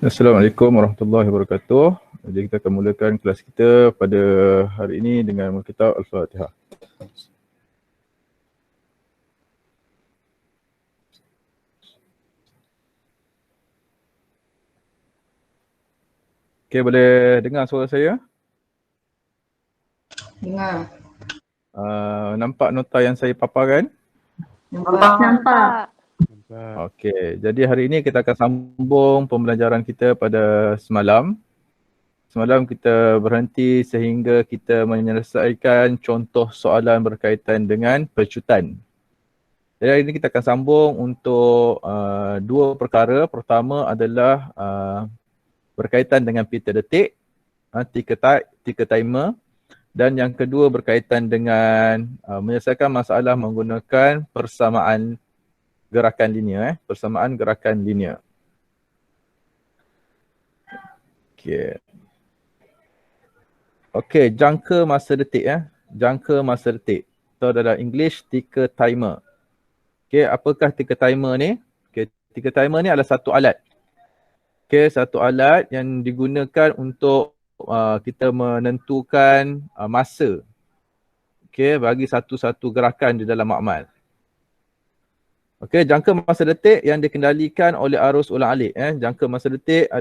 Assalamualaikum warahmatullahi wabarakatuh. Jadi kita akan mulakan kelas kita pada hari ini dengan kitab Al-Fatihah. Okey, boleh dengar suara saya? Dengar. Nampak nota yang saya paparkan? Nampak. Okey, jadi hari ini kita akan sambung pembelajaran kita pada semalam. Semalam kita berhenti sehingga kita menyelesaikan contoh soalan berkaitan dengan pecutan. Jadi hari ini kita akan sambung untuk dua perkara. Pertama adalah berkaitan dengan pita detik, ticker timer, dan yang kedua berkaitan dengan menyelesaikan masalah menggunakan persamaan gerakan linear. Persamaan gerakan linear. Okey, jangka masa detik jangka masa detik. Itu adalah English ticker timer. Okey, apakah ticker timer ni? Okey, ticker timer ni adalah satu alat. Okey, satu alat yang digunakan untuk kita menentukan masa. Okey, bagi satu-satu gerakan di dalam makmal. Okey, jangka masa detik yang dikendalikan oleh arus ulang-alik. Jangka masa detik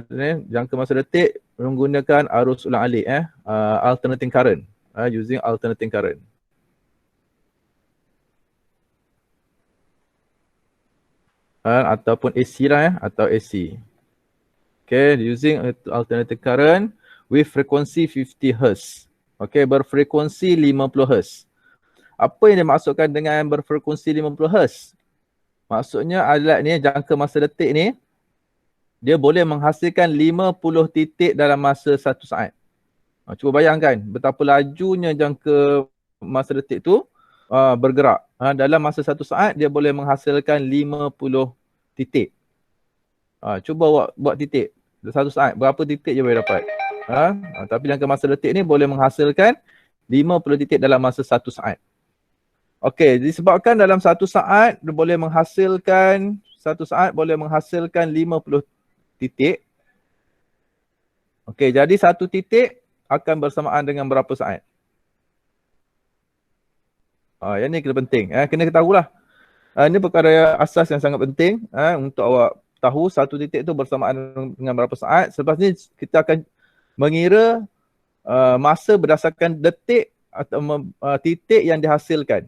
jangka masa detik menggunakan arus ulang-alik. Alternating current. Using alternating current. Ataupun AC lah atau AC. Okay, using alternating current with frequency 50 Hz. Okay, berfrekuensi 50 Hz. Apa yang dimaksudkan dengan berfrekuensi 50 Hz? Maksudnya alat ni, jangka masa detik ni, dia boleh menghasilkan 50 titik dalam masa 1 saat. Cuba bayangkan betapa lajunya jangka masa detik tu bergerak. Dalam masa 1 saat, dia boleh menghasilkan 50 titik. Cuba buat titik. 1 saat, berapa titik je boleh dapat? Tapi jangka masa detik ni boleh menghasilkan 50 titik dalam masa 1 saat. Okey, disebabkan dalam 1 saat dia boleh menghasilkan 50 titik. Okey, jadi 1 titik akan bersamaan dengan berapa saat? Yang ni kena penting. Kena ketahuilah. Ini perkara asas yang sangat penting untuk awak tahu 1 titik tu bersamaan dengan berapa saat. Selepas ni kita akan mengira masa berdasarkan detik atau titik yang dihasilkan.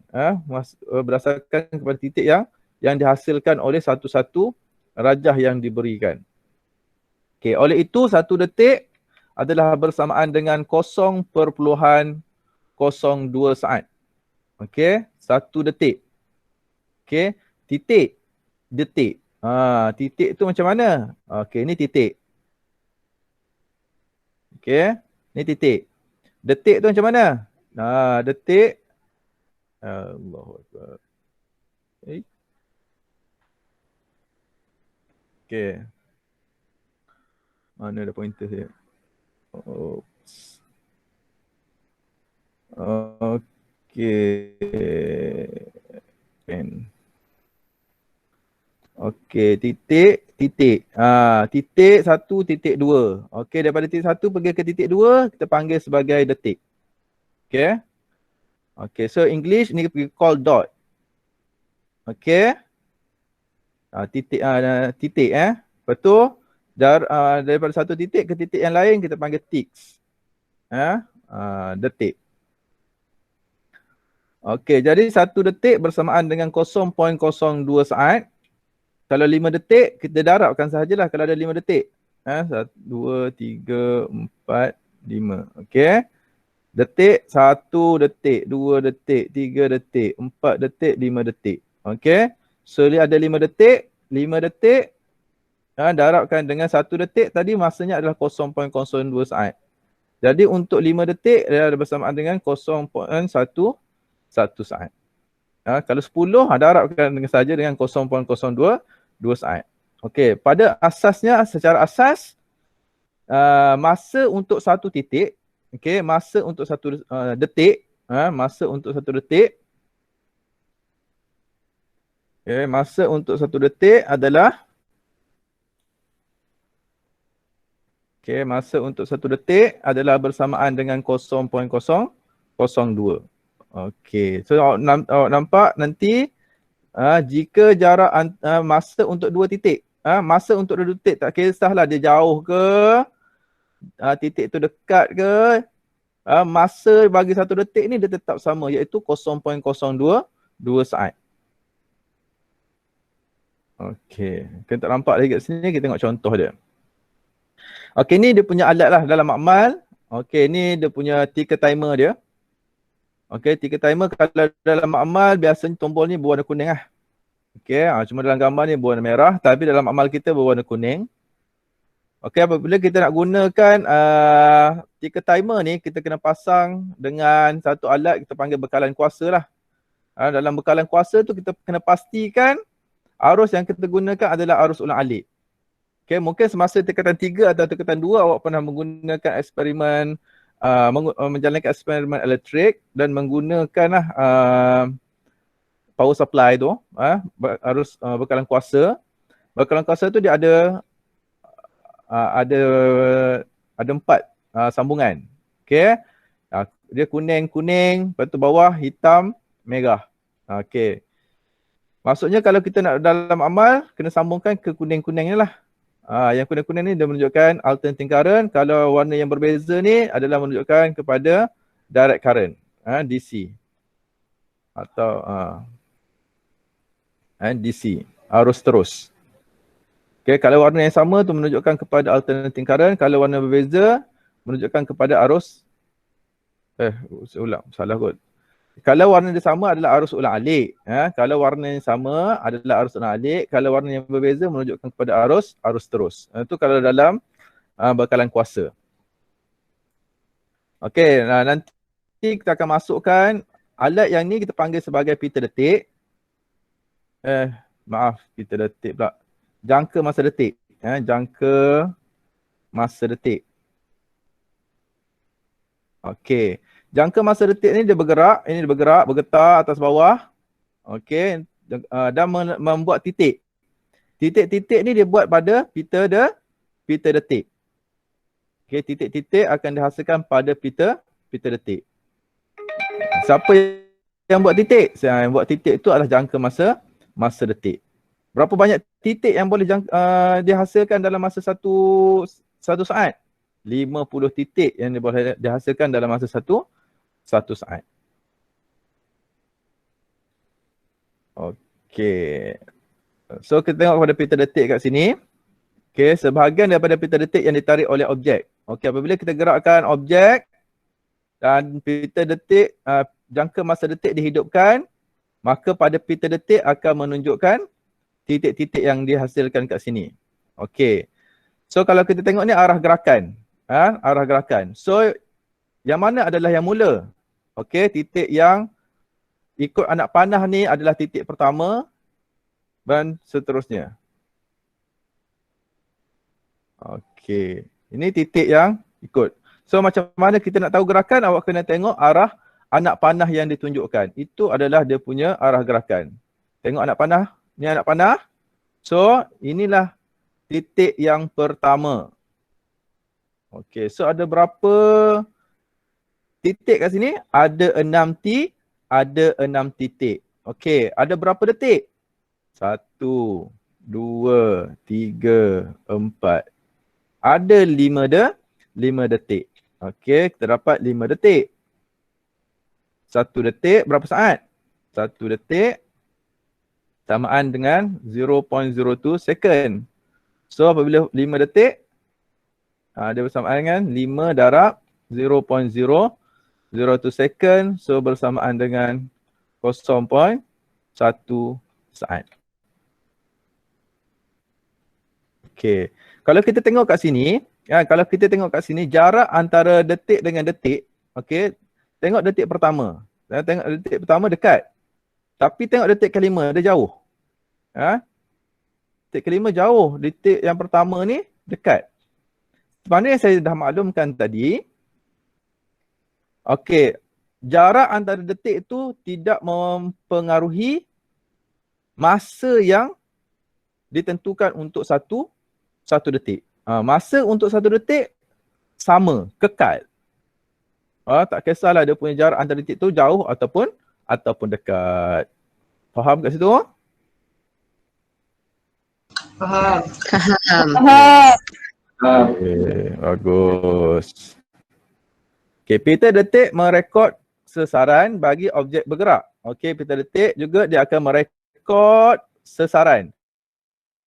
Berdasarkan kepada titik yang dihasilkan oleh satu-satu rajah yang diberikan. Okey, oleh itu 1 detik adalah bersamaan dengan 0.02 saat. Okey, 1 detik. Okey, titik, detik. Titik tu macam mana? Okey, ni titik. Okey, ni titik. Detik tu macam mana? Detik. Allahuakbar. Okey. Mana ada pointer saya? Oops. Okey. Okey, titik. Titik 1, titik 2. Okey, daripada titik 1 pergi ke titik 2, kita panggil sebagai detik. Okey. Okey, so English ni we call dot. Okey. Titik titik Betul? Daripada satu titik ke titik yang lain kita panggil ticks. Detik. Okey, jadi 1 detik bersamaan dengan 0.02 saat. Kalau 5 detik, kita darabkan sahajalah kalau ada 5 detik. 1, 2, 3, 4, 5. Okey. Detik, 1 detik, 2 detik, 3 detik, 4 detik, 5 detik. Okey. So, dia ada 5 detik. 5 detik, darabkan dengan 1 detik, tadi masanya adalah 0.02 saat. Jadi, untuk 5 detik, dia ada bersamaan dengan 0.1 saat. Kalau 10, darabkan saja dengan 0.02 saat. Okey, pada asasnya, secara asas, masa untuk 1 titik, okey, masa untuk 1 detik, masa untuk 1 detik, masa untuk 1 detik adalah Okey, masa untuk 1 detik adalah bersamaan dengan 0.002. Okey, so awak nampak nanti jika jarak masa untuk 2 titik, masa untuk 2 titik tak kisahlah dia jauh ke, titik tu dekat ke, masa bagi 1 detik ni dia tetap sama iaitu 0.022 saat. Okey, kita tak nampak lagi kat sini, kita tengok contoh dia. Okey, ni dia punya alat lah dalam makmal. Okey, ni dia punya ticker timer dia. Okey, ticker timer kalau dalam makmal biasanya tombol ni berwarna kuning lah. Okey, cuma dalam gambar ni berwarna merah, tapi dalam makmal kita berwarna kuning. Okey, apabila kita nak gunakan ticker timer ni, kita kena pasang dengan satu alat kita panggil bekalan kuasa lah. Dalam bekalan kuasa tu kita kena pastikan arus yang kita gunakan adalah arus ulang alik. Okay, mungkin semasa tingkatan 3 atau tingkatan 2 awak pernah menggunakan eksperimen, menjalankan eksperimen elektrik dan menggunakan power supply tu, arus bekalan kuasa. Bekalan kuasa tu dia ada 4 sambungan. Okay, dia kuning, lepas tu bawah hitam, merah. Okay. Maksudnya kalau kita nak dalam amal, kena sambungkan ke kuning-kuning ni lah. Yang kuning-kuning ni dia menunjukkan alternating current. Kalau warna yang berbeza ni adalah menunjukkan kepada direct current, DC. Atau DC, arus terus. Okay, kalau warna yang sama tu menunjukkan kepada alternating current. Kalau warna berbeza menunjukkan kepada arus salah kot. Kalau warna yang sama adalah arus ulang alik. Kalau warna yang sama adalah arus ulang alik. Kalau warna yang berbeza menunjukkan kepada arus terus. Itu kalau dalam bekalan kuasa. Okey, nanti kita akan masukkan alat yang ni kita panggil sebagai pita detik. Pita detik pula. Jangka masa detik. Jangka masa detik. Okey. Jangka masa detik ni dia bergerak, bergetar atas bawah. Okey, dan membuat titik. Titik-titik ni dia buat pada pita detik. Okey, titik-titik akan dihasilkan pada pita detik. Siapa yang buat titik? Yang buat titik itu adalah jangka masa detik. Berapa banyak titik yang boleh dihasilkan dalam masa satu saat? 50 titik yang boleh dihasilkan dalam masa satu saat. Okey. So kita tengok pada pita detik kat sini. Okey, sebahagian daripada pita detik yang ditarik oleh objek. Okey, apabila kita gerakkan objek dan pita detik, jangka masa detik dihidupkan, maka pada pita detik akan menunjukkan titik-titik yang dihasilkan kat sini. Okey. So kalau kita tengok ni arah gerakan. Arah gerakan. So yang mana adalah yang mula? Okey, titik yang ikut anak panah ni adalah titik pertama dan seterusnya. Okey, ini titik yang ikut. So macam mana kita nak tahu gerakan? Awak kena tengok arah anak panah yang ditunjukkan. Itu adalah dia punya arah gerakan. Tengok anak panah. Ni anak panah. So inilah titik yang pertama. Okey, so ada berapa titik kat sini? Ada 6 titik. Okey, ada berapa detik? 1, 2, 3, 4. Ada 5 detik. Okey, kita dapat 5 detik. 1 detik berapa saat? 1 detik samaan dengan 0.02 second. So apabila 5 detik, dia bersamaan dengan 5 darab 0.002 second. So bersamaan dengan 0.1 saat. Okey. Kalau kita tengok kat sini, jarak antara detik dengan detik, okey, tengok detik pertama. Tengok detik pertama dekat. Tapi tengok detik kelima, dia jauh. Detik kelima jauh, detik yang pertama ni dekat. Sebenarnya saya dah maklumkan tadi, okey, jarak antara detik itu tidak mempengaruhi masa yang ditentukan untuk satu detik. Masa untuk 1 detik sama, kekal. Tak kisahlah dia punya jarak antara titik tu jauh ataupun dekat. Faham kat situ? Faham. Okay, bagus. Okay, pita detik merekod sesaran bagi objek bergerak. Okay, pita detik juga dia akan merekod sesaran.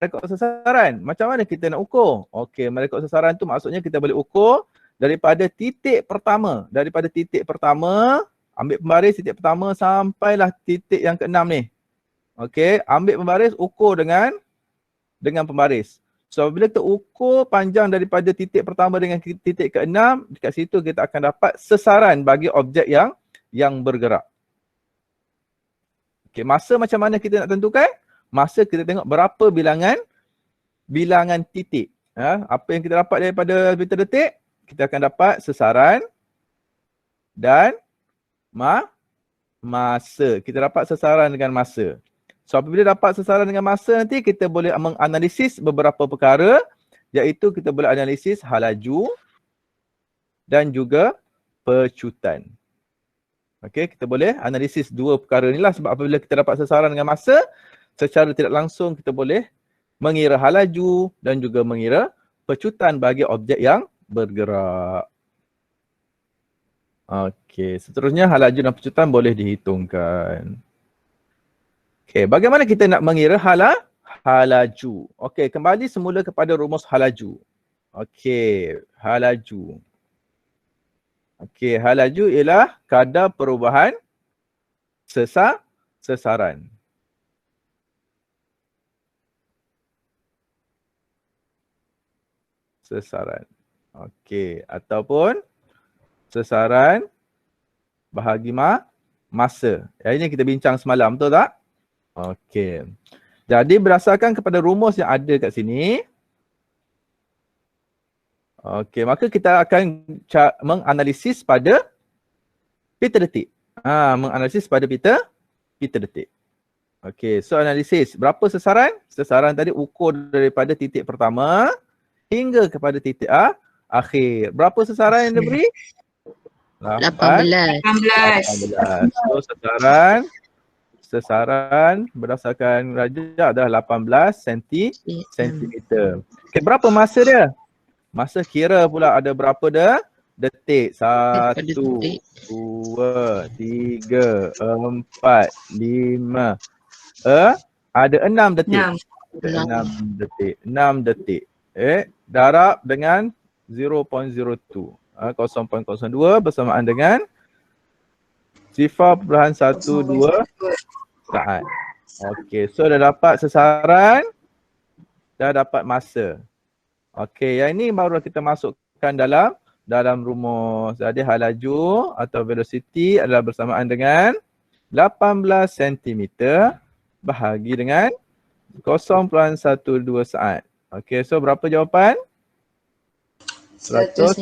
Merekod sesaran, macam mana kita nak ukur? Okay, merekod sesaran tu maksudnya kita boleh ukur daripada titik pertama. Daripada titik pertama, ambil pembaris titik pertama sampailah titik yang ke-6 ni. Okay, ambil pembaris, ukur dengan pembaris. So bila kita ukur panjang daripada titik pertama dengan titik ke-6, dekat situ kita akan dapat sesaran bagi objek yang bergerak. Okay, masa macam mana kita nak tentukan? Masa kita tengok berapa bilangan titik. Apa yang kita dapat daripada pita detik? Kita akan dapat sesaran dan masa. Kita dapat sesaran dengan masa. So apabila dapat sesaran dengan masa nanti kita boleh menganalisis beberapa perkara, iaitu kita boleh analisis halaju dan juga pecutan. Okey, kita boleh analisis dua perkara inilah sebab apabila kita dapat sesaran dengan masa, secara tidak langsung kita boleh mengira halaju dan juga mengira pecutan bagi objek yang bergerak. Okey, seterusnya halaju dan pecutan boleh dihitungkan. Okey, bagaimana kita nak mengira halaju? Okey, kembali semula kepada rumus halaju. Okey, halaju. Okey, halaju ialah kadar perubahan sesaran. Sesaran. Okey, ataupun sesaran bahagi masa. Yang ini kita bincang semalam, betul tak? Okey. Jadi berdasarkan kepada rumus yang ada kat sini, okey, maka kita akan menganalisis pada pita detik. Menganalisis pada pita detik. Okey, so analisis. Berapa sesaran? Sesaran tadi ukur daripada titik pertama hingga kepada titik akhir. Berapa sesaran yang diberi? 18. So sesaran berdasarkan rajah adalah 18 sentimeter. Okay, berapa masa dia? Masa kira pula ada berapa detik? 1, 2, 3, 4, 5. Ada 6 detik. 6 detik. 6 detik. Darab dengan 0.02. 0.02 bersamaan dengan 0.12 saat. Okey, so dah dapat sesaran, dah dapat masa. Okey, yang ini baru kita masukkan dalam rumus. Jadi halaju atau velocity adalah bersamaan dengan 18 cm bahagi dengan 0.12 saat. Okey, so berapa jawapan? 150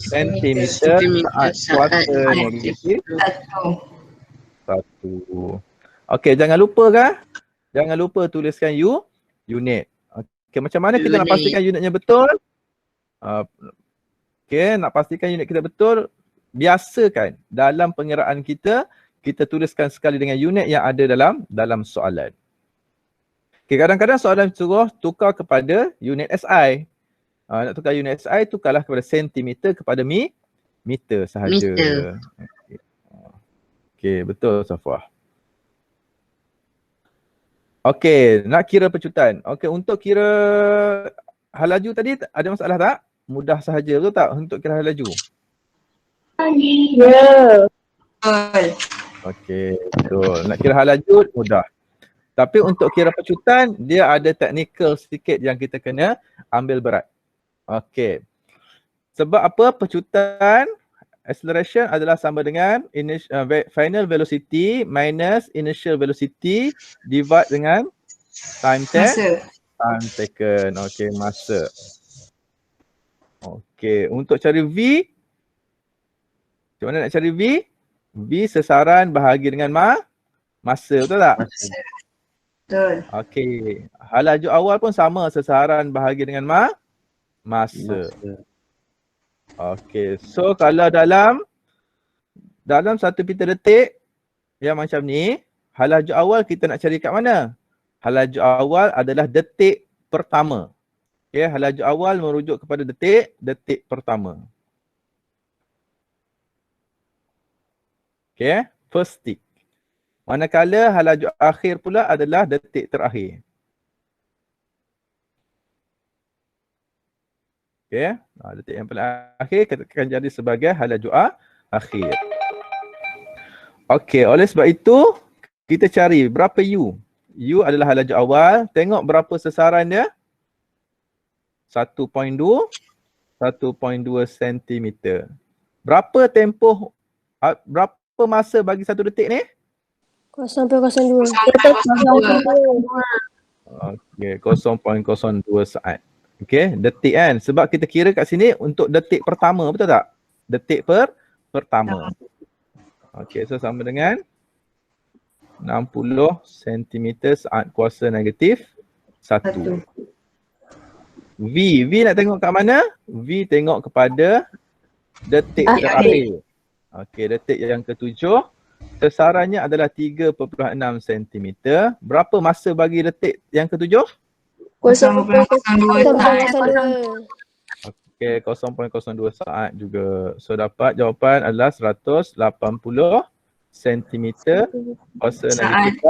cm saat kuasa negatif 1. Okey, jangan lupa tuliskan unit. Okey, macam mana kita nak pastikan unitnya betul? Okey, nak pastikan unit kita betul, biasakan dalam pengiraan kita tuliskan sekali dengan unit yang ada dalam soalan. Okey, kadang-kadang soalan suruh tukar kepada unit SI. Nak tukar unit SI, tukarlah kepada sentimeter kepada meter sahaja. Okey, betul Safwah. Okey, nak kira pecutan. Okey, untuk kira halaju tadi ada masalah tak? Mudah sahaja ke tak untuk kira halaju? Ya. Okey, betul. Nak kira halaju mudah. Tapi untuk kira pecutan, dia ada technical sedikit yang kita kena ambil berat. Okey. Sebab apa? Pecutan acceleration adalah sama dengan final velocity minus initial velocity divide dengan time taken. Okey, masa. Okey, untuk cari V, macam mana nak cari V? V sesaran bahagi dengan masa, betul tak? Betul. Okey, halaju awal pun sama, sesaran bahagi dengan masa. Okey, so kalau dalam 1 pita detik yang macam ni, hal laju awal kita nak cari kat mana? Hal laju awal adalah detik pertama. Okey, hal laju awal merujuk kepada detik pertama. Okey, first tick. Manakala hal laju akhir pula adalah detik terakhir. Okey, detik yang paling akhir kita akan jadi sebagai hal laju akhir. Okey, oleh sebab itu kita cari berapa U. U adalah hal laju awal. Tengok berapa sesaran dia. 1.2 cm. Berapa tempoh, berapa masa bagi 1 detik ni? 0.02. Okey, 0.02 saat. Okey, detik kan. Sebab kita kira kat sini untuk detik pertama, betul tak? Detik pertama. Okey, so sama dengan 60 cm saat kuasa negatif 1. V nak tengok kat mana? V tengok kepada detik terakhir. Okey, detik yang ke-7. Sesarannya adalah 3.6 cm. Berapa masa bagi detik yang ke-7? 0.02. Okey, 0.02 saat juga. So dapat jawapan adalah 180 cm kuasa negatif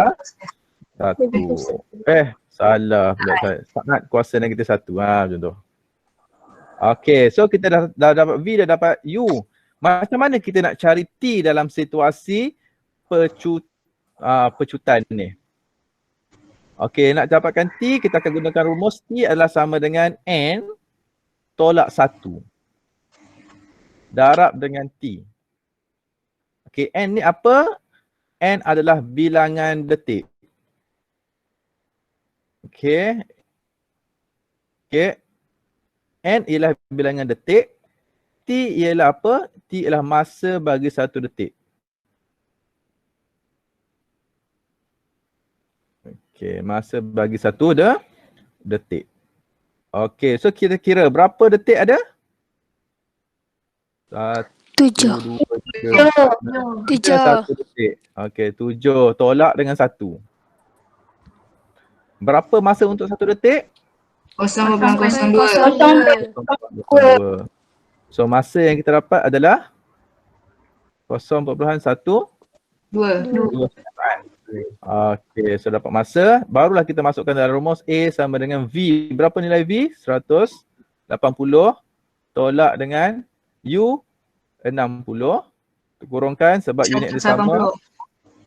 1. Salah pula saya. Saat kuasa negatif 1. Macam tu. Okey, so kita dah dapat V, dah dapat U. Macam mana kita nak cari T dalam situasi pecutan ni? Okey, nak dapatkan T, kita akan gunakan rumus T adalah sama dengan N tolak 1 darab dengan T. Okey, N ni apa? N adalah bilangan detik. Okey. N ialah bilangan detik. T ialah apa? T ialah masa bagi 1 detik. Okey, masa bagi 1 detik. Okey, so kita kira berapa detik ada? 7. 1 detik. Okey, 7 tolak dengan 1. Berapa masa untuk 1 detik? 0.02. So masa yang kita dapat adalah 0.12 saat. Okey, so dapat masa. Barulah kita masukkan dalam rumus A sama dengan V. Berapa nilai V? 180 tolak dengan U 60. Kurangkan sebab unit dia sama.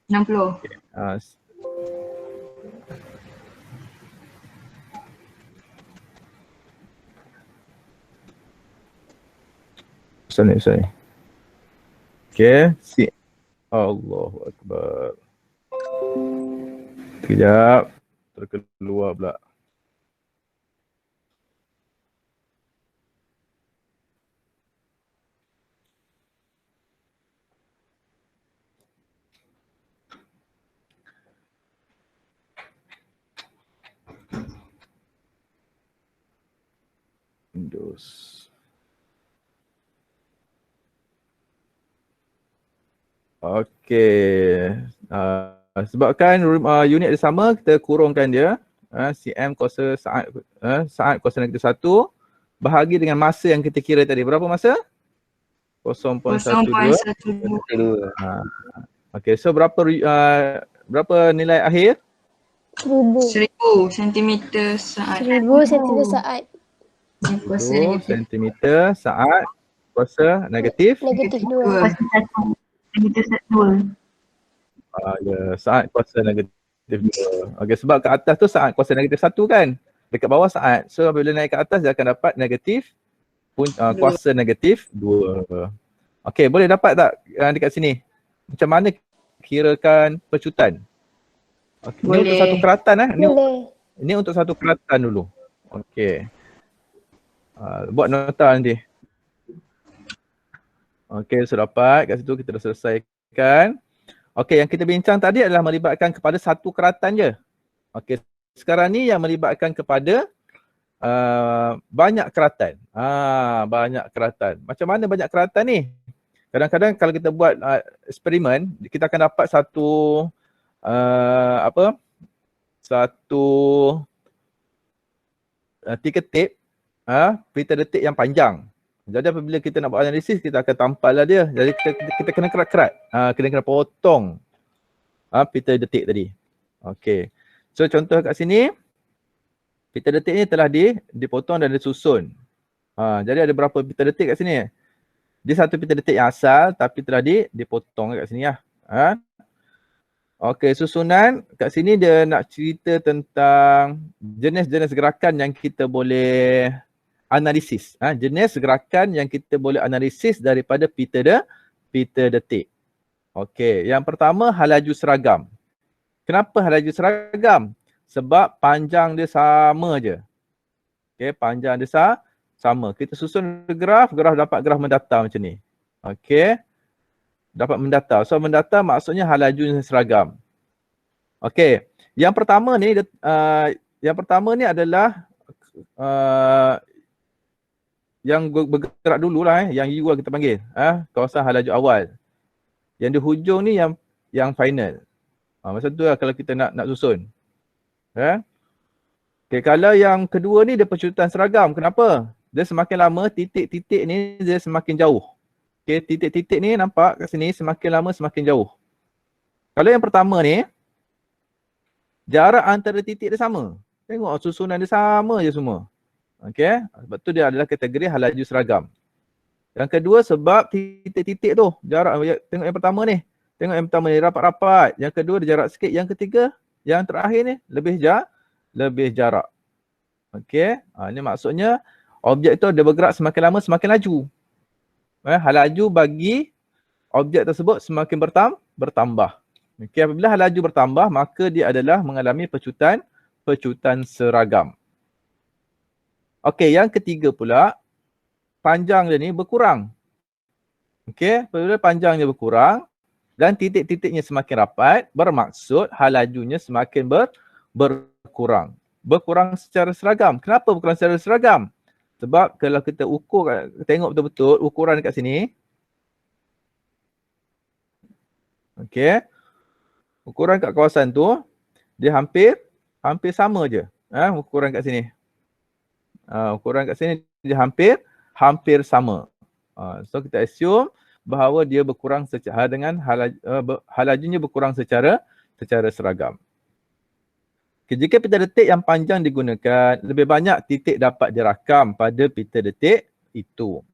60. Okay. Sorry. Okay, si. Allahu Akbar. Sekejap. Terkeluar pula. Windows. Okey. Sebabkan unit dia sama, kita kurangkan dia. Cm kuasa saat kuasa negatif 1 bahagi dengan masa yang kita kira tadi. Berapa masa? 0.12. Okey, so berapa nilai akhir? 1000 cm saat. 1000 cm saat. 1000 cm saat kuasa negatif? Negatif 2. Ya, saat kuasa negatif 2. Okey, sebab kat atas tu saat kuasa negatif 1 kan? Dekat bawah saat. So bila naik ke atas dia akan dapat negatif kuasa negatif 2. Okey, boleh dapat tak dekat sini? Macam mana kirakan pecutan? Okay. Ini untuk satu keratan Ini untuk satu keratan dulu. Okey. Buat nota nanti. Okey, so dapat kat situ kita dah selesaikan. Okey, yang kita bincang tadi adalah melibatkan kepada satu keratan je. Okey, sekarang ni yang melibatkan kepada banyak keratan. Banyak keratan. Macam mana banyak keratan ni? Kadang-kadang kalau kita buat eksperimen, kita akan dapat satu tiga tip pita detik yang panjang. Jadi apabila kita nak buat analisis, kita akan tampal lah dia. Jadi kita kena kerat-kerat. Kena potong pita detik tadi. Okey. So contoh kat sini, pita detik ni telah dipotong dan disusun. Jadi ada berapa pita detik kat sini? Dia satu pita detik yang asal tapi telah dipotong kat sini lah. Okey, susunan kat sini dia nak cerita tentang jenis-jenis gerakan yang kita boleh analisis. Jenis gerakan yang kita boleh analisis daripada pita detik. Okey, yang pertama halaju seragam. Kenapa halaju seragam? Sebab panjang dia sama je. Okey, panjang dia sama. Kita susun graf dapat graf mendatar macam ni. Okey. Dapat mendatar. So mendatar maksudnya halajunya seragam. Okey. Yang pertama ni adalah yang bergerak dululah yang U kita panggil. Kawasan halaju awal. Yang di hujung ni yang final. Macam tu lah kalau kita nak susun. Okey, kalau yang kedua ni dia pencutan seragam. Kenapa? Dia semakin lama titik-titik ni dia semakin jauh. Okey, titik-titik ni nampak kat sini semakin lama semakin jauh. Kalau yang pertama ni, jarak antara titik dia sama. Tengok susunan dia sama je semua. Okey, sebab tu dia adalah kategori halaju seragam. Yang kedua sebab titik-titik tu, jarak, tengok yang pertama ni. Tengok yang pertama ni rapat-rapat. Yang kedua dia jarak sikit. Yang ketiga, yang terakhir ni lebih jarak. Okey, ini maksudnya objek tu dia bergerak semakin lama semakin laju. Halaju bagi objek tersebut semakin bertambah. Okey, apabila halaju bertambah maka dia adalah mengalami pecutan seragam. Okey, yang ketiga pula panjang dia ni berkurang. Okey, apabila panjang dia berkurang dan titik-titiknya semakin rapat, bermaksud halajunya semakin berkurang. Berkurang secara seragam. Kenapa berkurang secara seragam? Sebab kalau kita ukur, tengok betul-betul ukuran dekat sini. Okey. Ukuran kat kawasan tu, dia hampir sama je. Ukuran kat sini. Ukuran kat sini dia hampir sama. So kita assume bahawa dia berkurang secara dengan halajunya berkurang secara seragam. Okay, jika pita detik yang panjang digunakan, lebih banyak titik dapat dirakam pada pita detik itu.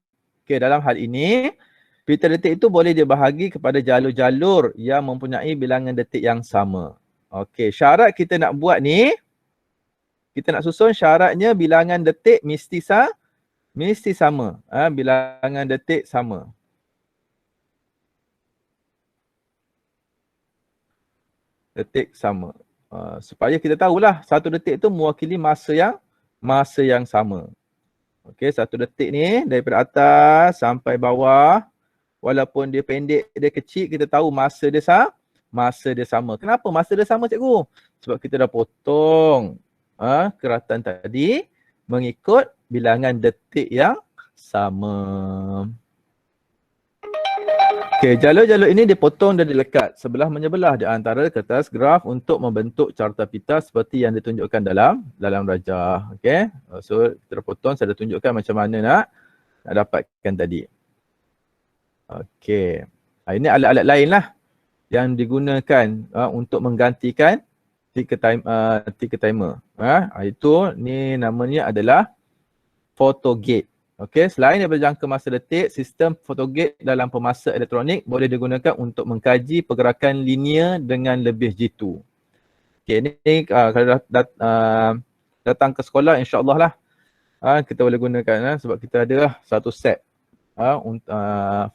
Okay, dalam hal ini, pita detik itu boleh dibahagi kepada jalur-jalur yang mempunyai bilangan detik yang sama. Okay, syarat kita nak buat ni, kita nak susun syaratnya bilangan detik mesti sama. Bilangan detik sama. Detik sama. Supaya kita tahulah satu detik itu mewakili masa yang sama. Okey, satu detik ni daripada atas sampai bawah, walaupun dia pendek, dia kecil, kita tahu masa dia sama. Kenapa masa dia sama, cikgu? Sebab kita dah potong keratan tadi mengikut bilangan detik yang sama. Okey, jalur-jalur ini dipotong dan dilekat sebelah menyebelah di antara kertas graf untuk membentuk carta pita seperti yang ditunjukkan dalam rajah. Okey. So kita potong, saya dah tunjukkan macam mana nak dapatkan tadi. Okey. Ini alat-alat lain lah yang digunakan untuk menggantikan ticker timer. Itu ni namanya adalah photogate. Okey, selain daripada jangka masa detik, sistem photogate dalam pemasa elektronik boleh digunakan untuk mengkaji pergerakan linear dengan lebih jitu. Okey, ni kalau datang ke sekolah, insya-Allah lah kita boleh gunakan sebab kita ada satu set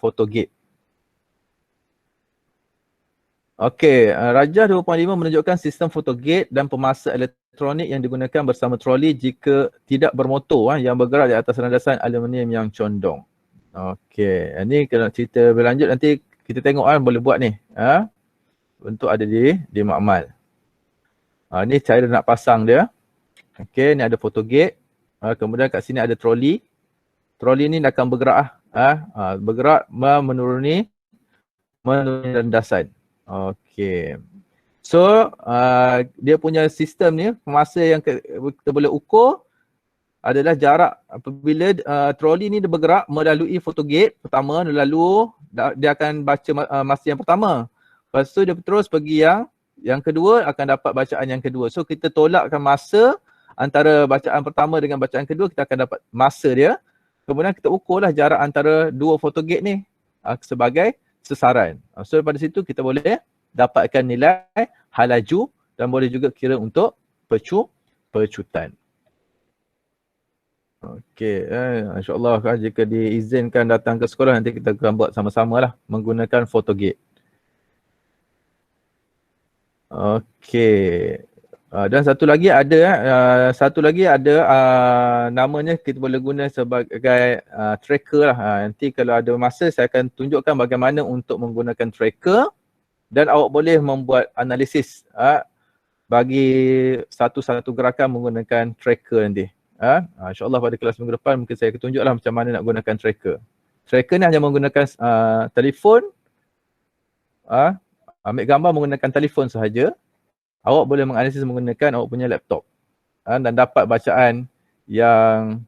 photogate. Okey, Rajah 2.5 menunjukkan sistem photogate dan pemasa elektronik yang digunakan bersama troli jika tidak bermotor yang bergerak di atas landasan aluminium yang condong. Okey, ini kalau cerita berlanjut nanti kita tengok boleh buat ni. Bentuk ada di makmal. Ni cara nak pasang dia. Okey, ni ada photogate. Kemudian kat sini ada troli. Troli ni akan bergerak bergerak menuruni landasan. Okey. So dia punya sistem ni, masa yang kita boleh ukur adalah jarak apabila troli ni dia bergerak melalui photogate pertama, lalu dia akan baca masa yang pertama. Lepas tu dia terus pergi yang kedua, akan dapat bacaan yang kedua. So kita tolakkan masa antara bacaan pertama dengan bacaan kedua, kita akan dapat masa dia. Kemudian kita ukurlah jarak antara dua photogate ni sebagai sasaran. So daripada situ kita boleh dapatkan nilai halaju dan boleh juga kira untuk pecutan. Okey, insyaAllah jika diizinkan datang ke sekolah, nanti kita akan buat sama-sama lah menggunakan photogate. Okey. Dan satu lagi ada namanya kita boleh guna sebagai tracker lah. Nanti kalau ada masa saya akan tunjukkan bagaimana untuk menggunakan tracker dan awak boleh membuat analisis bagi satu-satu gerakan menggunakan tracker nanti. InsyaAllah pada kelas minggu depan mungkin saya akan tunjuklah macam mana nak gunakan tracker. Tracker ni hanya menggunakan telefon, ambil gambar menggunakan telefon sahaja. Awak boleh menganalisis menggunakan awak punya laptop dan dapat bacaan yang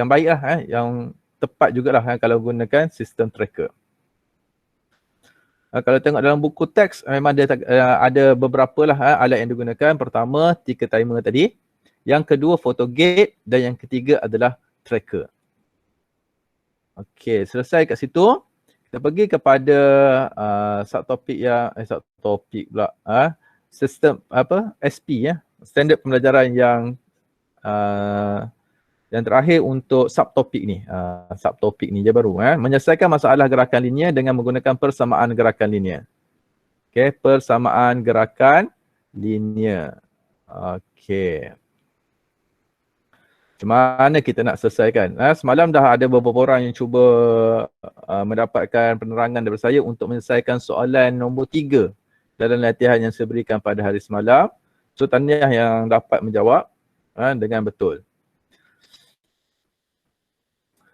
baiklah, yang tepat jugalah kalau gunakan sistem tracker. Kalau tengok dalam buku teks memang dia ada beberapa lah alat yang digunakan. Pertama ticker timer tadi, yang kedua photogate dan yang ketiga adalah tracker. Okey, selesai kat situ. Kita pergi kepada subtopik pula. Sistem SP standard pembelajaran yang terakhir untuk subtopik ni. Subtopik ni je baru. Menyelesaikan masalah gerakan linear dengan menggunakan persamaan gerakan linear. Okey, persamaan gerakan linear. Okey. Macam mana kita nak selesaikan? Semalam dah ada beberapa orang yang cuba mendapatkan penerangan daripada saya untuk menyelesaikan soalan nombor 3 dalam latihan yang saya berikan pada hari semalam. So tahniah yang dapat menjawab dengan betul.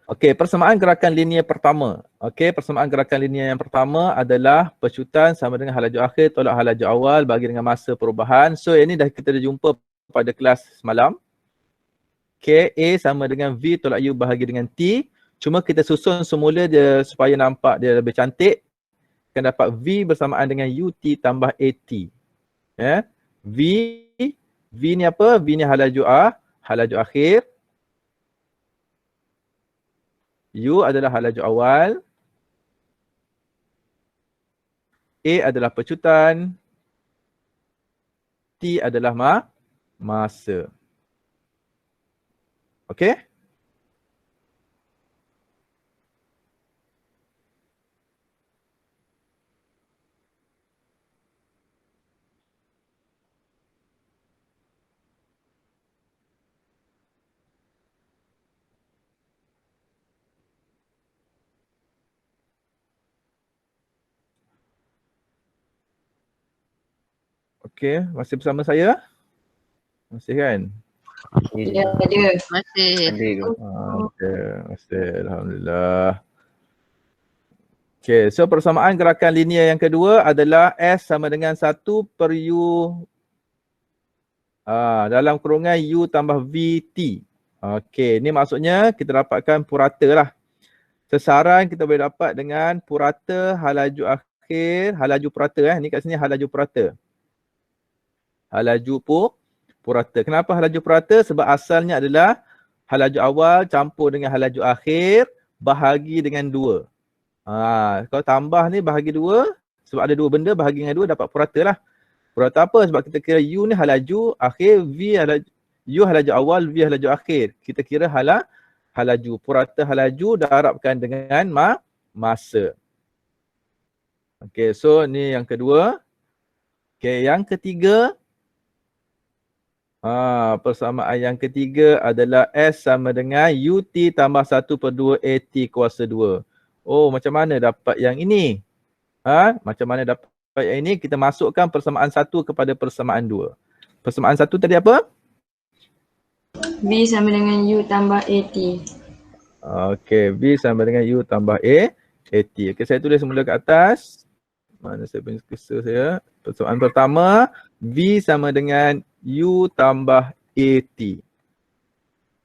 Okey, persamaan gerakan linear pertama. Okey, persamaan gerakan linear yang pertama adalah pecutan sama dengan halaju akhir tolak halaju awal bagi dengan masa perubahan. So ini kita dah jumpa pada kelas semalam. Okey, A sama dengan V tolak U bahagi dengan T. Cuma kita susun semula dia supaya nampak dia lebih cantik. Akan dapat V bersamaan dengan UT tambah AT. V ni apa? V ni halaju halaju akhir. U adalah halaju awal. A adalah pecutan. T adalah masa. Okey? Okey, masih bersama saya? Masih kan? Ya, ada. Masih. Okey, masih. Alhamdulillah. Okey, so persamaan gerakan linear yang kedua adalah S sama dengan 1 per U dalam kurungan U tambah VT. Okey, ni maksudnya kita dapatkan purata lah. Sasaran kita boleh dapat dengan purata halaju akhir, halaju purata ni kat sini halaju purata. Halaju purata. Kenapa halaju purata? Sebab asalnya adalah halaju awal campur dengan halaju akhir bahagi dengan 2. Kalau tambah ni bahagi 2, sebab ada 2 benda bahagi dengan 2 dapat purata lah. Purata apa? Sebab kita kira U ni halaju akhir, U halaju awal, V halaju akhir. Kita kira halaju. Purata halaju darabkan dengan masa. Okay, so ni yang kedua. Okay, yang ketiga. Persamaan yang ketiga adalah S sama dengan UT tambah 1 per 2 AT kuasa 2. Oh, macam mana dapat yang ini? Macam mana dapat yang ini? Kita masukkan persamaan 1 kepada persamaan 2. Persamaan 1 tadi apa? V sama dengan U tambah AT. Okey, V sama dengan U tambah AT. Okey, saya tulis semula kat atas. Mana saya punya cursor saya? Persoalan pertama, V sama dengan U tambah AT.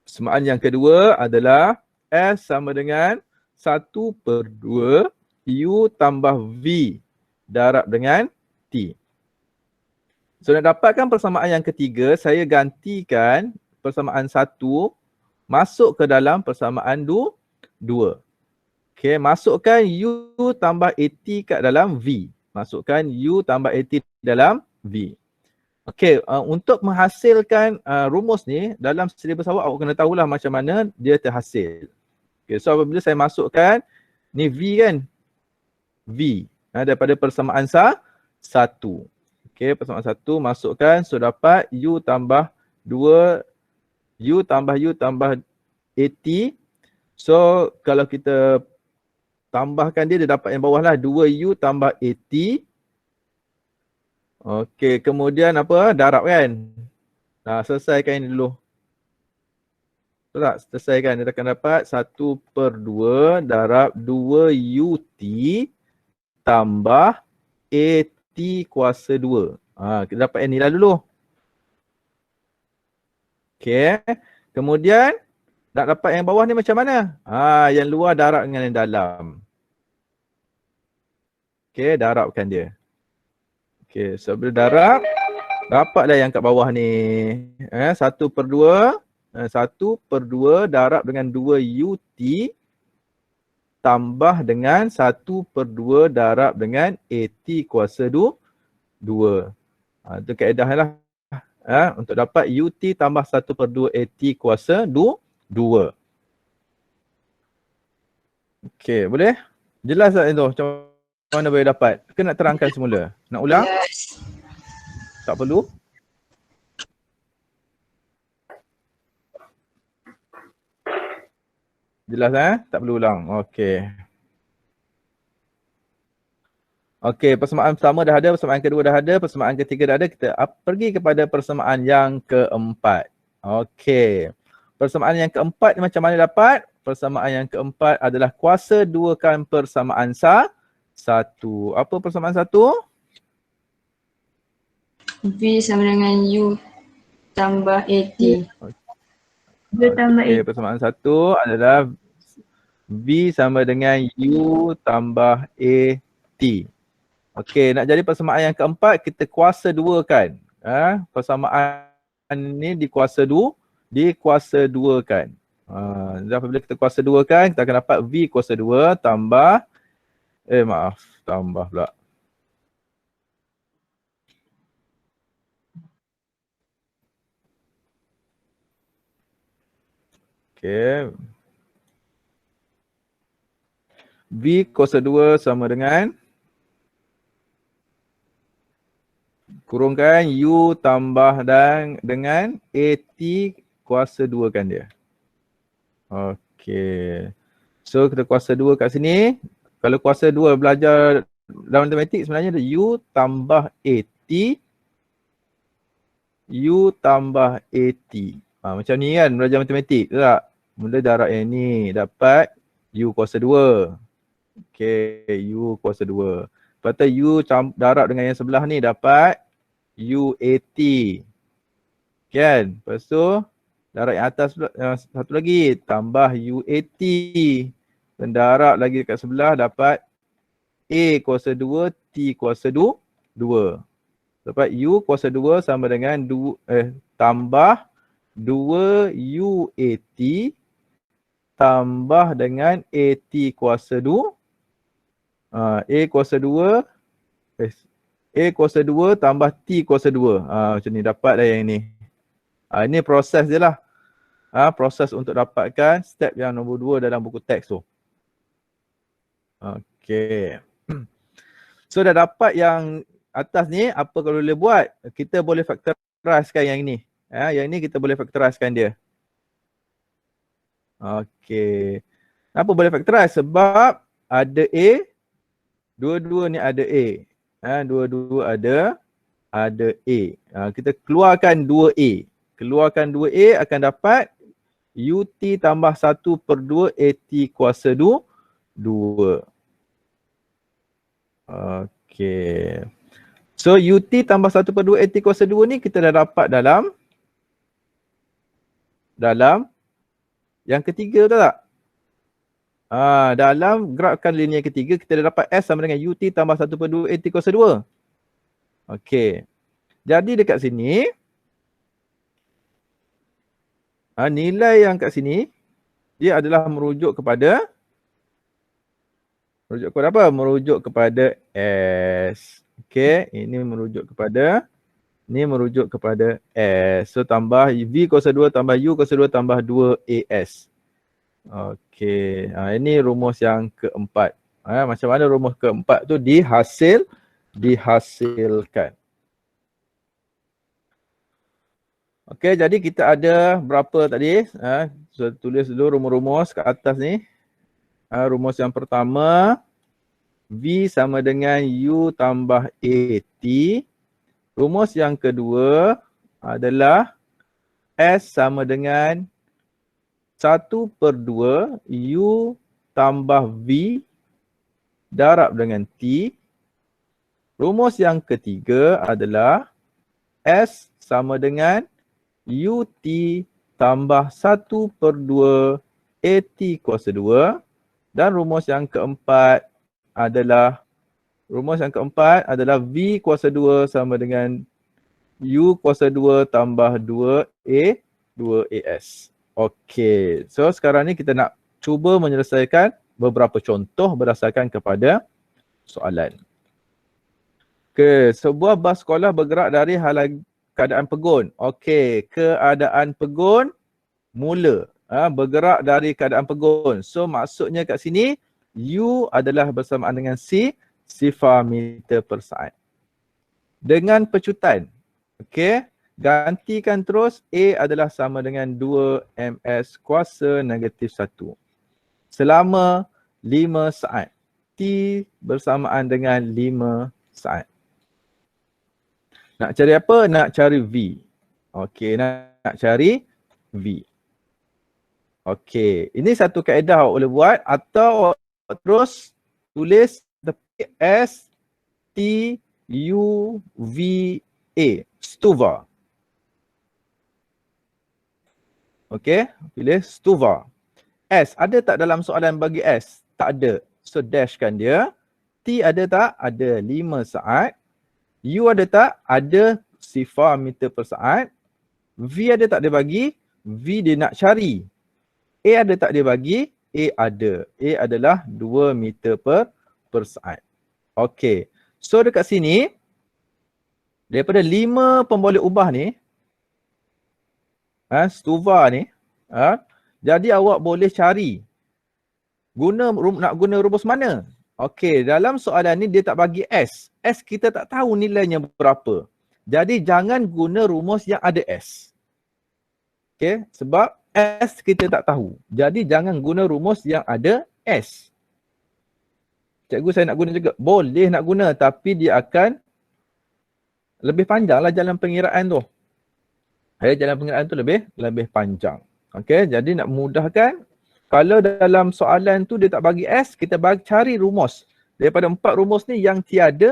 Persamaan yang kedua adalah S sama dengan 1/2 U tambah V darab dengan T. So nak dapatkan persamaan yang ketiga, saya gantikan persamaan 1 masuk ke dalam persamaan 2. Okey, masukkan U tambah AT kat dalam V. Masukkan U tambah AT dalam V. Okey, untuk menghasilkan rumus ni dalam silibus awak kena tahulah macam mana dia terhasil. Okey, so apabila saya masukkan ni V kan? V daripada persamaan 1. Okey, persamaan 1 masukkan, so dapat U tambah 2 U tambah AT. So kalau kita tambahkan dia dapat yang bawah lah 2U tambah AT. Okey, kemudian apa? Darab kan? Selesaikan ini dulu. Tak, selesaikan. Dia akan dapat 1/2 darab 2UT tambah AT kuasa 2. Kita dapat yang ni lah dulu. Okey. Kemudian nak dapat yang bawah ni macam mana? Yang luar darab dengan yang dalam. Okey, darabkan dia. Okey, so bila darab, dapatlah yang kat bawah ni. 1/2 darab dengan 2UT tambah dengan 1/2 darab dengan AT kuasa 2. Itu kaedah lah. Untuk dapat UT tambah 1/2 AT kuasa 2. Okey, boleh? Jelas tak itu? Macam mana boleh dapat? Ke nak terangkan semula? Nak ulang? Yes. Tak perlu? Jelas tak perlu ulang. Okey. Okey, persamaan pertama dah ada, persamaan kedua dah ada, persamaan ketiga dah ada. Kita pergi kepada persamaan yang keempat. Okey. Persamaan yang keempat ni macam mana dapat? Persamaan yang keempat adalah kuasa duakan persamaan 1. Apa persamaan 1? V sama dengan U tambah AT. U tambah Okey, AT. persamaan 1 adalah V sama dengan U tambah AT. Okey, nak jadi persamaan yang keempat, kita kuasa duakan. Persamaan ni dikuasa duakan. Dan apabila kita kuasa duakan, kita akan dapat V kuasa 2 tambah, tambah pula. Okey. V kuasa 2 sama dengan kurungkan U tambah dengan AT kuasa 2 kan dia. Okey. So kita kuasa 2 kat sini. Kalau kuasa 2 belajar dalam matematik sebenarnya ada U tambah AT. U tambah AT. Macam ni kan belajar matematik, tak? Mula darab yang ni dapat U kuasa 2. Okey, U kuasa 2. Lepas tu U darab dengan yang sebelah ni dapat UAT. Kan? Lepas tu darab yang atas pula, satu lagi tambah UAT. Dan darab lagi dekat sebelah dapat A kuasa 2, T kuasa 2. Dapat U kuasa 2 sama dengan tambah 2 UAT tambah dengan AT kuasa 2. A kuasa 2 A kuasa 2 tambah T kuasa 2. Macam ni dapat dah yang ni. Ini proses je lah. Proses untuk dapatkan step yang nombor 2 dalam buku teks tu. Okey. So dah dapat yang atas ni, apa kalau boleh buat? Kita boleh factorizekan yang ni. Yang ni kita boleh factorizekan dia. Okey. Kenapa boleh factorize? Sebab ada A. Dua-dua ni ada A. Dua-dua ada A. Kita keluarkan 2A. Keluarkan 2A akan dapat UT tambah 1/2 AT kuasa 2. Okey. So UT tambah 1/2 AT kuasa 2 ni kita dah dapat dalam yang ketiga, betul tak? Dalam gerakan linear ketiga kita dah dapat S sama dengan UT tambah 1/2 AT kuasa 2. Okey. Jadi dekat sini nilai yang kat sini dia adalah merujuk kepada apa? Merujuk kepada S. Okey, ini merujuk kepada S. So tambah V kuasa 2 tambah U kuasa 2 tambah 2AS. Okey, ini rumus yang keempat. Macam mana rumus keempat tu dihasilkan. Okey, jadi kita ada berapa tadi? So, tulis dulu rumus-rumus kat atas ni. Rumus yang pertama, V sama dengan U tambah AT. Rumus yang kedua adalah S sama dengan 1/2 U tambah V darab dengan T. Rumus yang ketiga adalah S sama dengan UT tambah 1/2 AT kuasa 2. Dan rumus yang keempat adalah V kuasa 2 sama dengan U kuasa 2 tambah 2AS. Okey, so sekarang ni kita nak cuba menyelesaikan beberapa contoh berdasarkan kepada soalan. Sebuah bas sekolah bergerak dari keadaan pegun. Okey, keadaan pegun mula. Bergerak dari keadaan pegun. So maksudnya kat sini U adalah bersamaan dengan C, sifar meter per saat. Dengan pecutan. Okey, gantikan terus A adalah sama dengan 2 ms kuasa negatif 1. Selama 5 saat. T bersamaan dengan 5 saat. Nak cari apa? Nak cari V. Okey, nak cari V. Okey, ini satu kaedah awak boleh buat atau awak terus tulis tepi S T U V A, STUVA. Okey, pilih STUVA. S ada tak dalam soalan bagi S? Tak ada. So dashkan dia. T ada tak? Ada 5 saat. U ada tak? Ada sifar meter per saat. V ada tak dia bagi? V dia nak cari. A ada tak dia bagi? A ada. A adalah 2 meter per saat. Okey. So dekat sini, daripada 5 pemboleh ubah ni, STUVA ni, jadi awak boleh cari nak guna rumus mana? Okey, dalam soalan ni dia tak bagi S. S kita tak tahu nilainya berapa. Jadi jangan guna rumus yang ada S. Okey, sebab S kita tak tahu. Jadi jangan guna rumus yang ada S. Cikgu saya nak guna juga. Boleh nak guna tapi dia akan lebih panjang lah jalan pengiraan tu. Jalan pengiraan tu lebih panjang. Okey, jadi nak memudahkan, kalau dalam soalan tu dia tak bagi S, kita cari rumus. Daripada 4 rumus ni yang tiada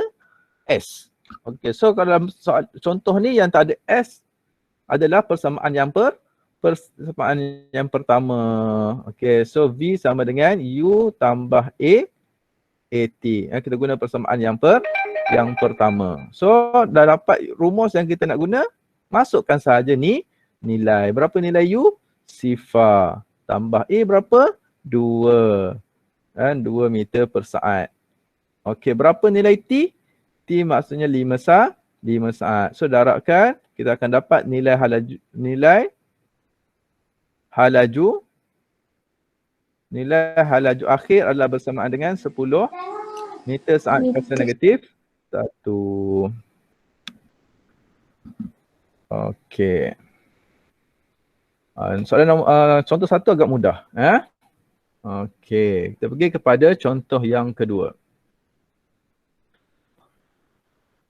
S. Okey, so kalau dalam contoh ni yang tak ada S adalah persamaan yang pertama. Okey, so V sama dengan U tambah AT. Kita guna persamaan yang pertama. So dah dapat rumus yang kita nak guna, masukkan sahaja ni nilai. Berapa nilai U? Sifar. Tambah A berapa? 2. 2 meter per saat. Okey, berapa nilai T? T maksudnya 5 saat. So darabkan, kita akan dapat nilai halaju akhir adalah bersamaan dengan 10 meter saat kuasa negatif 1. Okey. Soalan contoh 1 agak mudah. Okey, kita pergi kepada contoh yang kedua.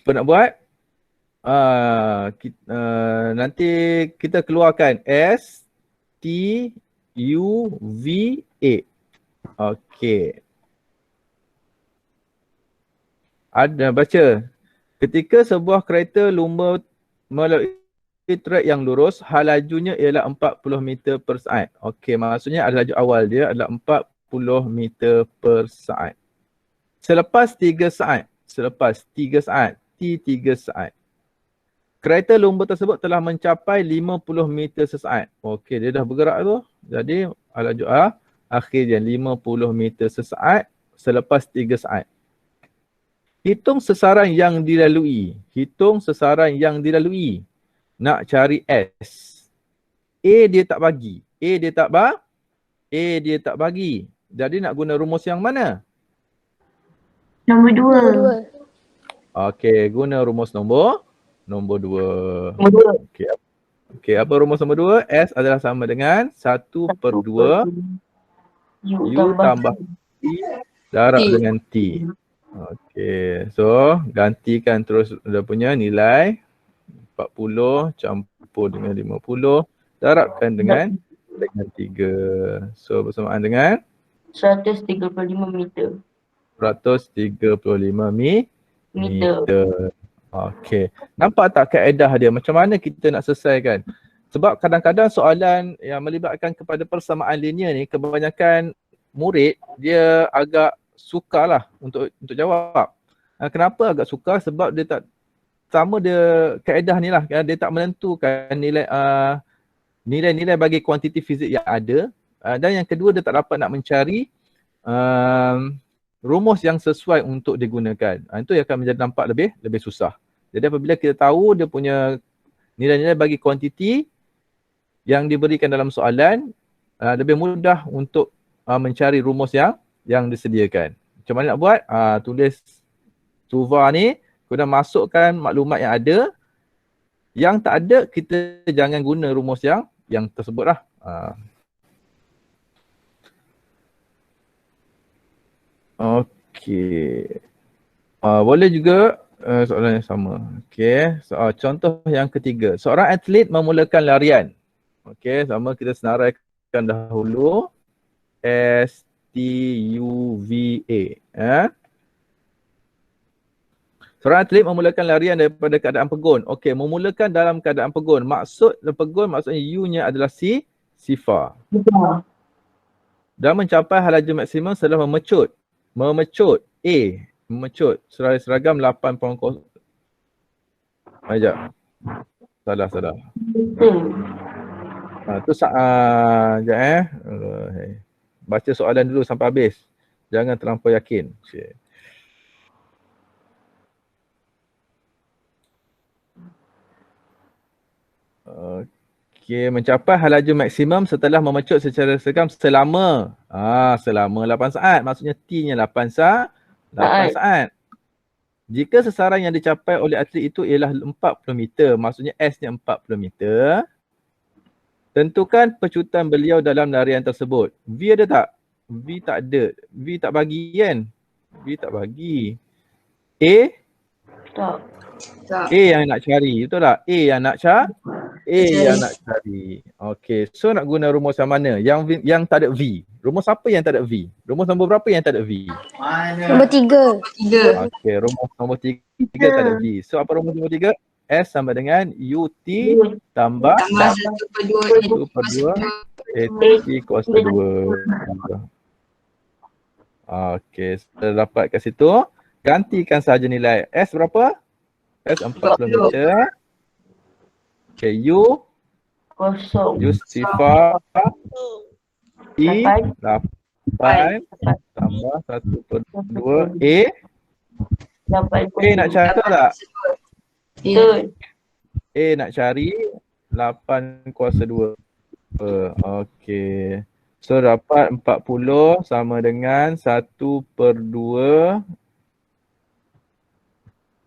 Apa nak buat? nanti kita keluarkan S T U V A. Okey. Ada baca. Ketika sebuah kereta lumba melalui trek yang lurus, hal lajunya ialah 40 meter per saat. Okey, maksudnya laju awal dia adalah 40 meter per saat. Selepas 3 saat, T3 saat, kereta lumba tersebut telah mencapai 50 meter sesaat. Okey, dia dah bergerak tu. Jadi laju akhirnya 50 meter sesaat selepas 3 saat. Hitung sesaran yang dilalui. Nak cari S. A dia tak bagi. Jadi nak guna rumus yang mana? Nombor 2. Okey, guna rumus nombor 2. Okey, apa rumus nombor 2? S adalah sama dengan 1/2 U tambah T darab dengan T. Okey, so gantikan terus dia punya nilai 40 campur dengan 50 darabkan dengan 3. So bersamaan dengan 135 meter. 135 meter. Okey. Nampak tak kaedah dia? Macam mana kita nak selesaikan? Sebab kadang-kadang soalan yang melibatkan kepada persamaan linear ni, kebanyakan murid dia agak sukarlah untuk jawab. Kenapa agak sukar? Sebab dia tak sama dia kaedah ni lah. Dia tak menentukan nilai-nilai bagi kuantiti fizik yang ada. Dan yang kedua, dia tak dapat nak mencari rumus yang sesuai untuk digunakan. Itu yang akan menjadi nampak lebih susah. Jadi apabila kita tahu dia punya nilai-nilai bagi kuantiti yang diberikan dalam soalan, lebih mudah untuk mencari rumus yang disediakan. Macam mana nak buat? Tulis Suva ni, kemudian masukkan maklumat yang ada. Yang tak ada, kita jangan guna rumus yang tersebut lah. Okey. Boleh juga soalan yang sama. Okey. Contoh yang ketiga. Seorang atlet memulakan larian. Okey, sama kita senaraikan dahulu. STUVA. Seorang atlet memulakan larian daripada keadaan pegun. Okey, memulakan dalam keadaan pegun. Maksud pegun maksudnya U-nya adalah sifar. Dan mencapai laju maksimum setelah memecut seragam 8.0. Sekejap. Salah. Tu sekejap baca soalan dulu sampai habis. Jangan terlampau yakin. Okey, mencapai laju maksimum setelah memecut secara seragam selama 8 saat. Maksudnya T-nya 8 saat. Jika sesaran yang dicapai oleh atlet itu ialah 40 meter, maksudnya S-nya 40 meter. Tentukan pecutan beliau dalam larian tersebut. V ada tak? V tak ada. V tak bagi kan? V tak bagi. A? Tak. A yang nak cari. Betul tak? A yang nak cari. Okey. So nak guna rumus yang mana? Yang tak ada V. Rumus apa yang tak ada V? Rumus nombor berapa yang tak ada V? Nombor 3. Okey. Rumus nombor 3 tak ada V. So apa rumus nombor 3? S sama dengan UT tambah 1/2 AT kuasa 2. Okey, setelah dapat kat situ, gantikan saja nilai S berapa? S 40 meter. Okey, U sifar T 8 tambah 1/2 A. A nak cari tak? A nak cari 8 kuasa 2. Okey. So dapat 40 sama dengan 1/2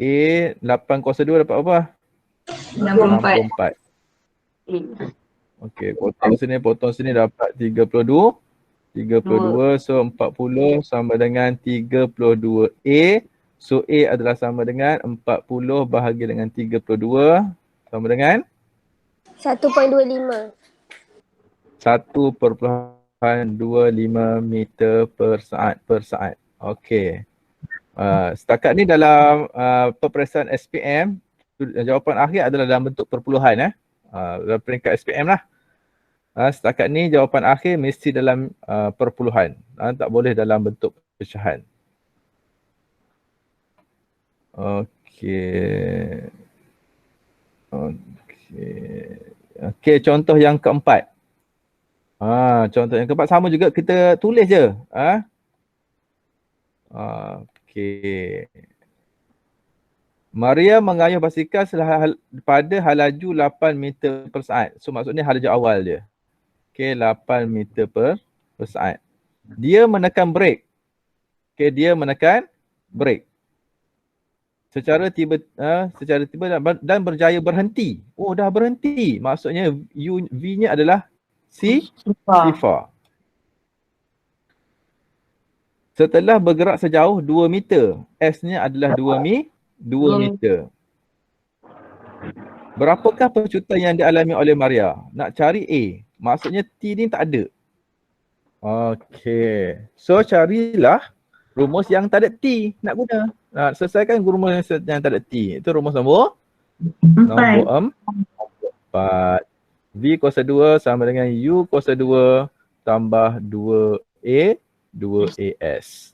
A 8 kuasa 2 dapat apa? 64. Okey, potong sini dapat 32. So 40 sama dengan 32 A So A adalah sama dengan 40 bahagi dengan 32 sama dengan 1.25. 1.25 meter per saat. Okey. Setakat ni dalam peperiksaan SPM, jawapan akhir adalah dalam bentuk perpuluhan dalam peringkat SPM lah. Setakat ni jawapan akhir mesti dalam perpuluhan. Tak boleh dalam bentuk pecahan. Okey. Okey, contoh yang keempat. Contoh yang keempat sama juga, kita tulis je. Okey. Maria mengayuh basikal pada halaju 8 meter per saat. So maksudnya halaju awal dia. Okey, 8 meter per saat. Dia menekan brake. Okey, dia menekan brake. Secara tiba dan berjaya berhenti. Oh, dah berhenti. Maksudnya V-nya adalah sifar. Setelah bergerak sejauh 2 meter, S-nya adalah 2 meter. Berapakah pecutan yang dialami oleh Maria? Nak cari A. Maksudnya T ni tak ada. Okey. So carilah rumus yang tak ada T nak guna. Selesaikan rumus yang tak ada T. Itu rumus nombor 4. V kuasa 2 sama dengan U kuasa 2 tambah 2A 2AS.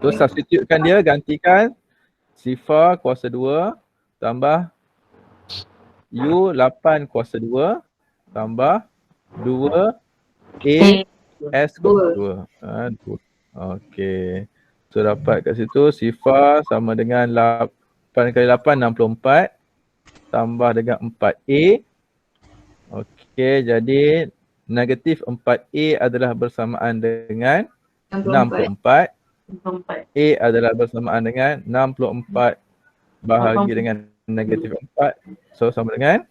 So substitutekan dia, gantikan sifar kuasa 2 tambah U 8 kuasa 2 tambah 2AS kuasa 2. Okey. So dapat kat situ sifar sama dengan 8 kali 8 64 tambah dengan 4A. Okey, jadi negatif 4A adalah bersamaan dengan 64. A adalah bersamaan dengan 64 bahagi dengan negatif 4. So sama dengan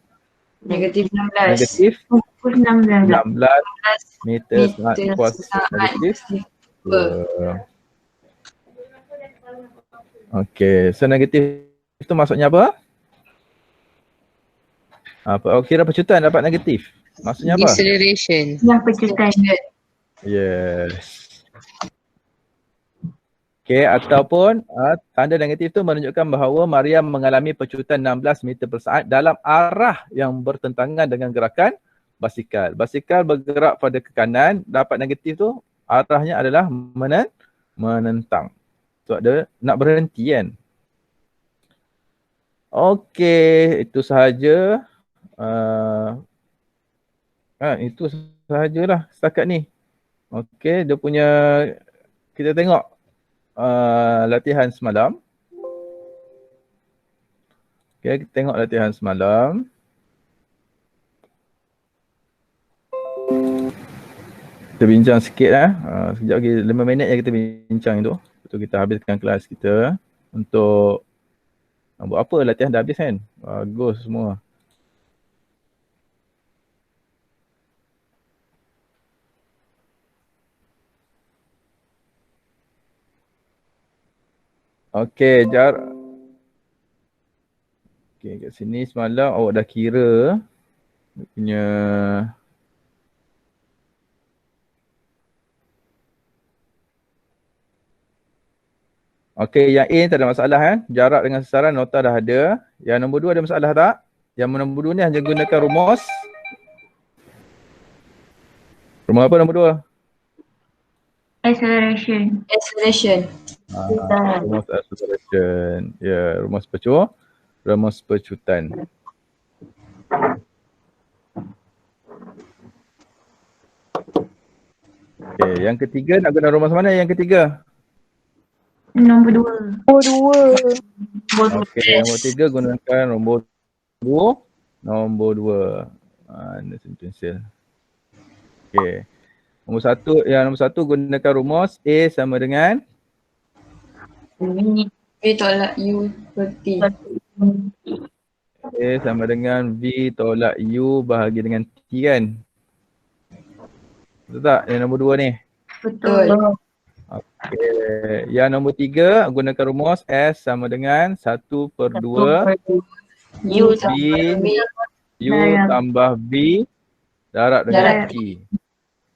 Negatif 16. negatif 16 meter saat kuasa negatif 2. Okey, so negatif itu maksudnya apa? Kira pecutan dapat negatif. Maksudnya apa? Deceleration. Yang pecutan. Yes. Okey, ataupun tanda negatif tu menunjukkan bahawa Maria mengalami pecutan 16 meter per saat dalam arah yang bertentangan dengan gerakan basikal. Basikal bergerak pada ke kanan, dapat negatif tu arahnya adalah menentang. So ada nak berhenti kan. Okey, itu sahaja. Itu sahajalah setakat ni. Okey, dia punya kita tengok latihan semalam. Okey, kita tengok latihan semalam. Kita bincang sikit sekejap lagi 5 minit je kita bincang itu. Lepas tu kita habiskan kelas kita untuk buat apa, latihan dah habis kan? Bagus semua. Okey, okey, kat sini semalam awak dah kira dia punya okey, yang A tak ada masalah kan? Jarak dengan sasaran nota dah ada. Yang nombor 2 ada masalah tak? Yang nombor 2 ni hanya gunakan rumus. Rumus apa nombor 2? Acceleration. Rumus acceleration. Ya, rumus pecutan. Okey, yang ketiga nak guna rumus mana yang ketiga? Nombor 2. Okey, nombor 3 gunakan nombor 2. Nombor 2. Ini pensil. Okey. Nombor 1 gunakan rumus A sama dengan V tolak U per T. A sama dengan V tolak U bahagi dengan T kan? Betul tak yang nombor 2 ni? Betul. Okey. Yang nombor 3, gunakan rumus S sama dengan 1/2 U B tambah B U tambah B darab dengan Darab. T.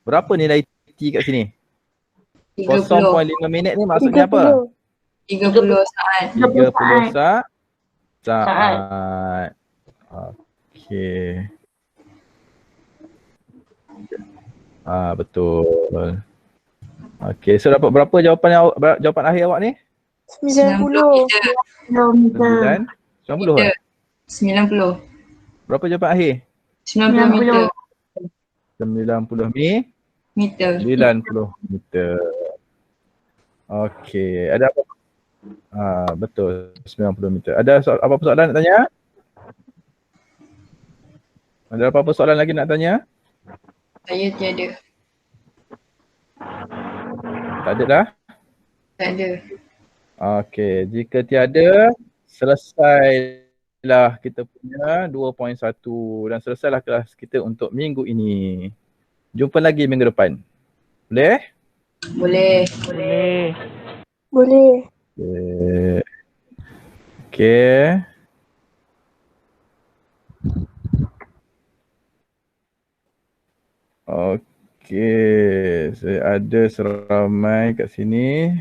Berapa nilai T kat sini? 30 0.5 minit ni maksudnya apa? 30 saat. 30 saat. Saat. Okey. Betul. Okey, so dapat berapa jawapan akhir awak ni? 90 meter. Kilometer. 90 eh? 90. Berapa jawapan akhir? 90 meter. 90 Meter. 90 meter. Okey, ada apa? Betul, 90 meter. Ada apa-apa soalan nak tanya? Ada apa-apa soalan lagi nak tanya? Saya tiada. Tak ada dah? Tak ada. Okey, jika tiada, selesailah kita punya 2.1 dan selesailah kelas kita untuk minggu ini. Jumpa lagi minggu depan. Boleh? Boleh. Boleh. Okey. Okey. Okey, saya ada seramai kat sini.